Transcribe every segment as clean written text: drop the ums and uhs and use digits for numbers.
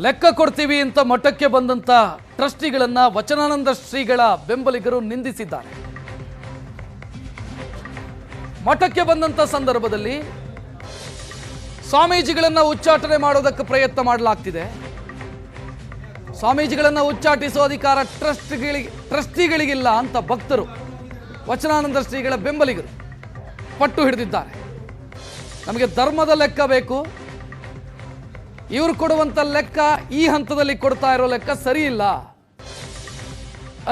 ಲೆಕ್ಕ ಕೊಡ್ತೀವಿ ಅಂತ ಮಠಕ್ಕೆ ಬಂದಂತ ಟ್ರಸ್ಟಿಗಳನ್ನ ವಚನಾನಂದ ಶ್ರೀಗಳ ಬೆಂಬಲಿಗರು ನಿಂದಿಸಿದ್ದಾರೆ. ಮಠಕ್ಕೆ ಬಂದಂತ ಸಂದರ್ಭದಲ್ಲಿ ಸ್ವಾಮೀಜಿಗಳನ್ನ ಉಚ್ಚಾಟನೆ ಮಾಡೋದಕ್ಕೆ ಪ್ರಯತ್ನ ಮಾಡಲಾಗ್ತಿದೆ. ಸ್ವಾಮೀಜಿಗಳನ್ನ ಉಚ್ಚಾಟಿಸುವ ಅಧಿಕಾರ ಟ್ರಸ್ಟಿಗಳಿಗಿಲ್ಲ ಅಂತ ಭಕ್ತರು ವಚನಾನಂದ ಶ್ರೀಗಳ ಬೆಂಬಲಿಗರು ಪಟ್ಟು ಹಿಡಿದಿದ್ದಾರೆ. ನಮಗೆ ಧರ್ಮದ ಲೆಕ್ಕ ಬೇಕು, ಇವರು ಕೊಡುವಂತ ಲೆಕ್ಕ ಈ ಹಂತದಲ್ಲಿ ಕೊಡ್ತಾ ಇರೋ ಲೆಕ್ಕ ಸರಿ ಇಲ್ಲ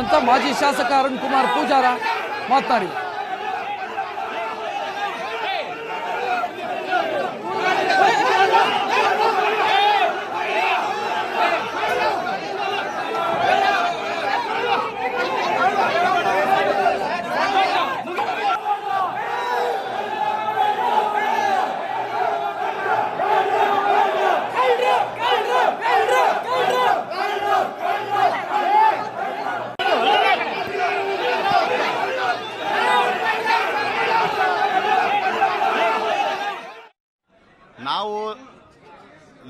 ಅಂತ ಮಾಜಿ ಶಾಸಕ ಅರುಣ್ ಕುಮಾರ್ ಪೂಜಾರ ಮಾತನಾಡಿದರು. ನಾವು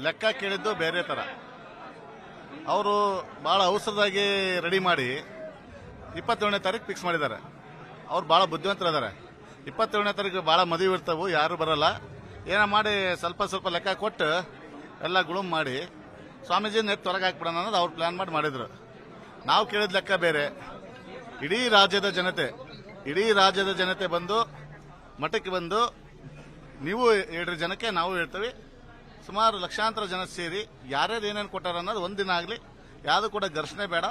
ಲೆಕ್ಕ ಕೇಳಿದ್ದು ಬೇರೆ ಥರ. ಅವರು ಭಾಳ ಅವಸರದಾಗಿ ರೆಡಿ ಮಾಡಿ 27ನೇ ತಾರೀಕು ಫಿಕ್ಸ್ ಮಾಡಿದ್ದಾರೆ. ಅವ್ರು ಭಾಳ ಬುದ್ಧಿವಂತರಿದ್ದಾರೆ. 27ನೇ ತಾರೀಕು ಭಾಳ ಮದುವೆ ಇರ್ತಾವೆ, ಯಾರು ಬರಲ್ಲ. ಏನೋ ಮಾಡಿ ಸ್ವಲ್ಪ ಲೆಕ್ಕ ಕೊಟ್ಟು ಎಲ್ಲ ಗುಳುಮ್ ಮಾಡಿ ಸ್ವಾಮೀಜಿ ನೆಟ್ ಹೊರಗೆ ಹಾಕ್ಬಿಡೋಣ ಅನ್ನೋದು ಅವ್ರು ಪ್ಲಾನ್ ಮಾಡಿದ್ರು. ನಾವು ಕೇಳಿದ ಲೆಕ್ಕ ಬೇರೆ. ಇಡೀ ರಾಜ್ಯದ ಜನತೆ ಬಂದು ಮಠಕ್ಕೆ ಬಂದು ನೀವು ಹೇಳ್ರಿ ಜನಕ್ಕೆ, ನಾವು ಹೇಳ್ತೀವಿ. ಸುಮಾರು ಲಕ್ಷಾಂತರ ಜನ ಸೇರಿ ಯಾರ್ಯಾರು ಏನೇನು ಕೊಟ್ಟಾರ ಅನ್ನೋದು ಒಂದಿನ ಆಗಲಿ, ಯಾವುದು ಕೂಡ ಘರ್ಷಣೆ ಬೇಡ.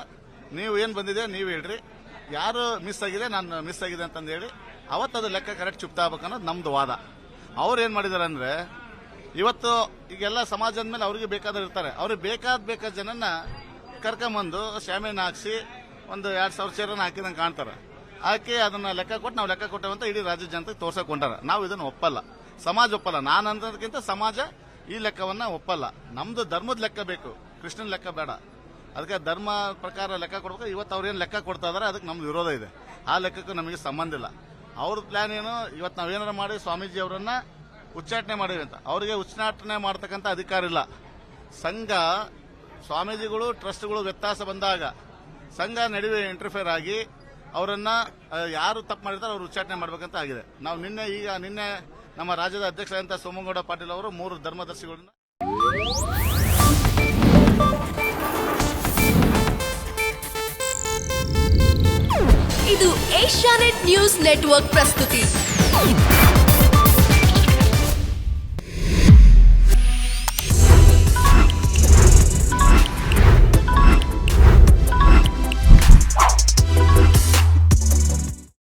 ನೀವು ಏನು ಬಂದಿದೆ ನೀವು ಹೇಳ್ರಿ, ಯಾರು ಮಿಸ್ ಆಗಿದೆ ನಾನು ಮಿಸ್ ಆಗಿದೆ ಅಂತಂದು ಹೇಳಿ ಅವತ್ತು ಅದು ಲೆಕ್ಕ ಕರೆಕ್ಟ್ ಚುಪ್ತಾ ಆಗ್ಬೇಕು ಅನ್ನೋದು ನಮ್ದು ವಾದ. ಅವ್ರು ಏನು ಮಾಡಿದಾರೆ ಅಂದರೆ, ಇವತ್ತು ಈಗೆಲ್ಲ ಸಮಾಜದ ಮೇಲೆ ಅವ್ರಿಗೆ ಬೇಕಾದ್ರೆ ಇರ್ತಾರೆ, ಅವ್ರಿಗೆ ಬೇಕಾದ ಜನನ್ನ ಕರ್ಕೊಂಬಂದು ಶಾಮಿಯಾನ ಹಾಕ್ಸಿ ಒಂದು 2,000 ಚೇರನ್ನ ಹಾಕಿದಂಗೆ ಕಾಣ್ತಾರೆ. ಹಾಕಿ ಅದನ್ನ ಲೆಕ್ಕ ಕೊಟ್ಟು ನಾವು ಲೆಕ್ಕ ಕೊಟ್ಟೇವಂತ ಇಡೀ ರಾಜ್ಯದ ಜನತೆಗೆ ತೋರ್ಸಕೊಂಡಾರ. ನಾವು ಇದನ್ನು ಒಪ್ಪಲ್ಲ, ಸಮಾಜ ಒಪ್ಪಲ್ಲ. ನಾನು ಅನ್ನೋದಕ್ಕಿಂತ ಸಮಾಜ ಈ ಲೆಕ್ಕವನ್ನ ಒಪ್ಪಲ್ಲ. ನಮ್ದು ಧರ್ಮದ ಲೆಕ್ಕ ಬೇಕು, ಕೃಷ್ಣನ ಲೆಕ್ಕ ಬೇಡ. ಅದಕ್ಕೆ ಧರ್ಮ ಪ್ರಕಾರ ಲೆಕ್ಕ ಕೊಡ್ಬೇಕು. ಇವತ್ತು ಅವ್ರೇನು ಲೆಕ್ಕ ಕೊಡ್ತಾ ಇದಾರೆ ಅದಕ್ಕೆ ನಮ್ದು ವಿರೋಧ ಇದೆ. ಆ ಲೆಕ್ಕಕ್ಕೂ ನಮಗೆ ಸಂಬಂಧ ಇಲ್ಲ. ಅವ್ರ ಪ್ಲಾನ್ ಏನು, ಇವತ್ತು ನಾವೇನಾರ ಮಾಡಿ ಸ್ವಾಮೀಜಿ ಅವರನ್ನ ಉಚ್ಚಾಟನೆ ಮಾಡಿವಿ ಅಂತ. ಅವರಿಗೆ ಉಚ್ಚಾಟನೆ ಮಾಡ್ತಕ್ಕಂಥ ಅಧಿಕಾರ ಇಲ್ಲ. ಸಂಘ, ಸ್ವಾಮೀಜಿಗಳು ಟ್ರಸ್ಟ್ಗಳು ವ್ಯತ್ಯಾಸ ಬಂದಾಗ ಸಂಘ ನಡುವೆ ಇಂಟರ್ಫಿಯರ್ ಆಗಿ ಅವರನ್ನ ಯಾರು ತಪ್ಪು ಮಾಡಿರ್ತಾರೆ ಅವ್ರು ಉಚ್ಚಾಟನೆ ಮಾಡ್ಬೇಕಂತ ಆಗಿದೆ. ನಾವು ನಿನ್ನೆ ನಮ್ಮ ರಾಜ್ಯದ ಅಧ್ಯಕ್ಷರಾದಂಥ ಸೋಮಗೌಡ ಪಾಟೀಲ್ ಅವರು 3 ಧರ್ಮದರ್ಶಿಗಳನ್ನ ಇದು ಏಷ್ಯಾನೆಟ್ ನ್ಯೂಸ್ ನೆಟ್ವರ್ಕ್ ಪ್ರಸ್ತುತಿ.